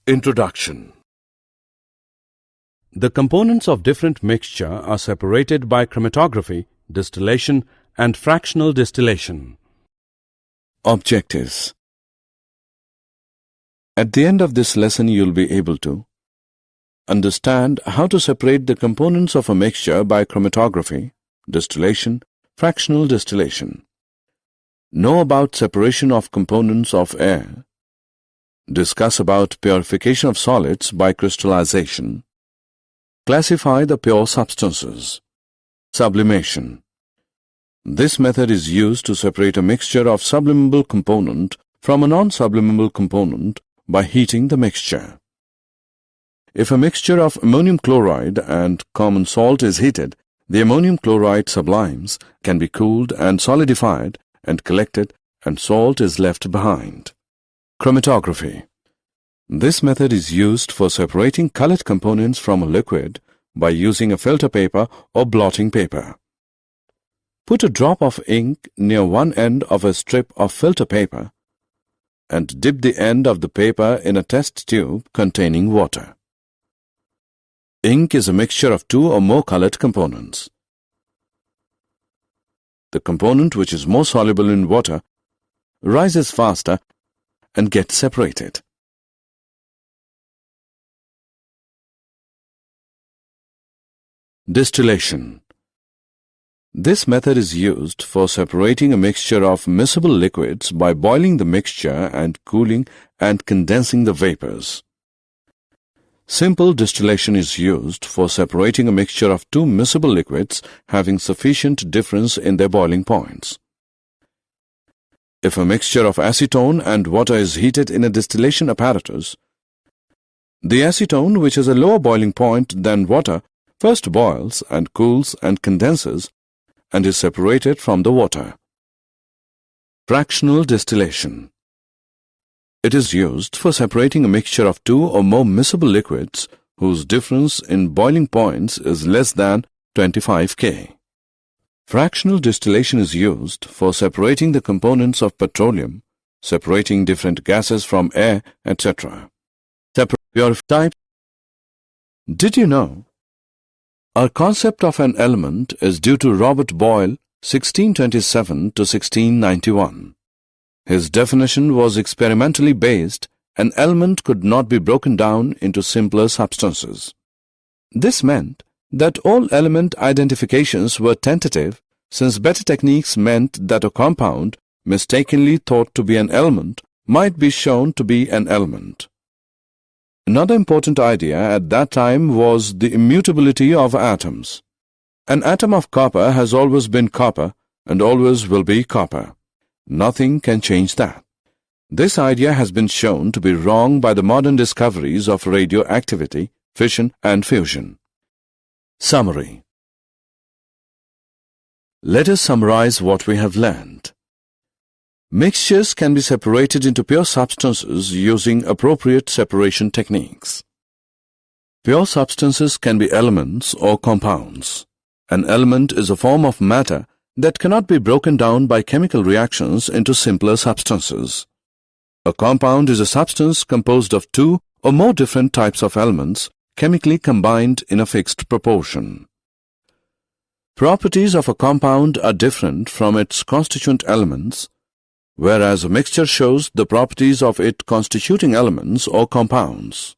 Introduction. The components of different mixture are separated by chromatography, distillation, and fractional distillation. Objectives. At the end of this lesson, you'll be able to understand how to separate the components of a mixture by chromatography, distillation, fractional distillation. Know about separation of components of air. Discuss about purification of solids by crystallization. Classify the pure substances. Sublimation. This method is used to separate a mixture of sublimable component from a non-sublimable component by heating the mixture. If a mixture of ammonium chloride and common salt is heated, the ammonium chloride sublimes, can be cooled and solidified and collected, and salt is left behind. Chromatography. This method is used for separating colored components from a liquid by using a filter paper or blotting paper. Put a drop of ink near one end of a strip of filter paper and dip the end of the paper in a test tube containing water. Ink is a mixture of two or more colored components. The component which is more soluble in water rises faster and gets separated. Distillation. This method is used for separating a mixture of miscible liquids by boiling the mixture and cooling and condensing the vapors. Simple distillation is used for separating a mixture of two miscible liquids having sufficient difference in their boiling points. If a mixture of acetone and water is heated in a distillation apparatus, the acetone, which has a lower boiling point than water, first boils and cools and condenses and is separated from the water. Fractional distillation. It is used for separating a mixture of two or more miscible liquids whose difference in boiling points is less than 25 K. Fractional distillation is used for separating the components of petroleum, separating different gases from air, etc. Pure type. Did you know? Our concept of an element is due to Robert Boyle, 1627 to 1691. His definition was experimentally based. An element could not be broken down into simpler substances. This meant that all element identifications were tentative, since better techniques meant that a compound, mistakenly thought to be an element, might be shown to be an element. Another important idea at that time was the immutability of atoms. An atom of copper has always been copper and always will be copper. Nothing can change that. This idea has been shown to be wrong by the modern discoveries of radioactivity, fission and fusion. Summary. Let us summarize what we have learned. Mixtures can be separated into pure substances using appropriate separation techniques. Pure substances can be elements or compounds. An element is a form of matter that cannot be broken down by chemical reactions into simpler substances. A compound is a substance composed of two or more different types of elements chemically combined in a fixed proportion. Properties of a compound are different from its constituent elements, whereas a mixture shows the properties of its constituting elements or compounds.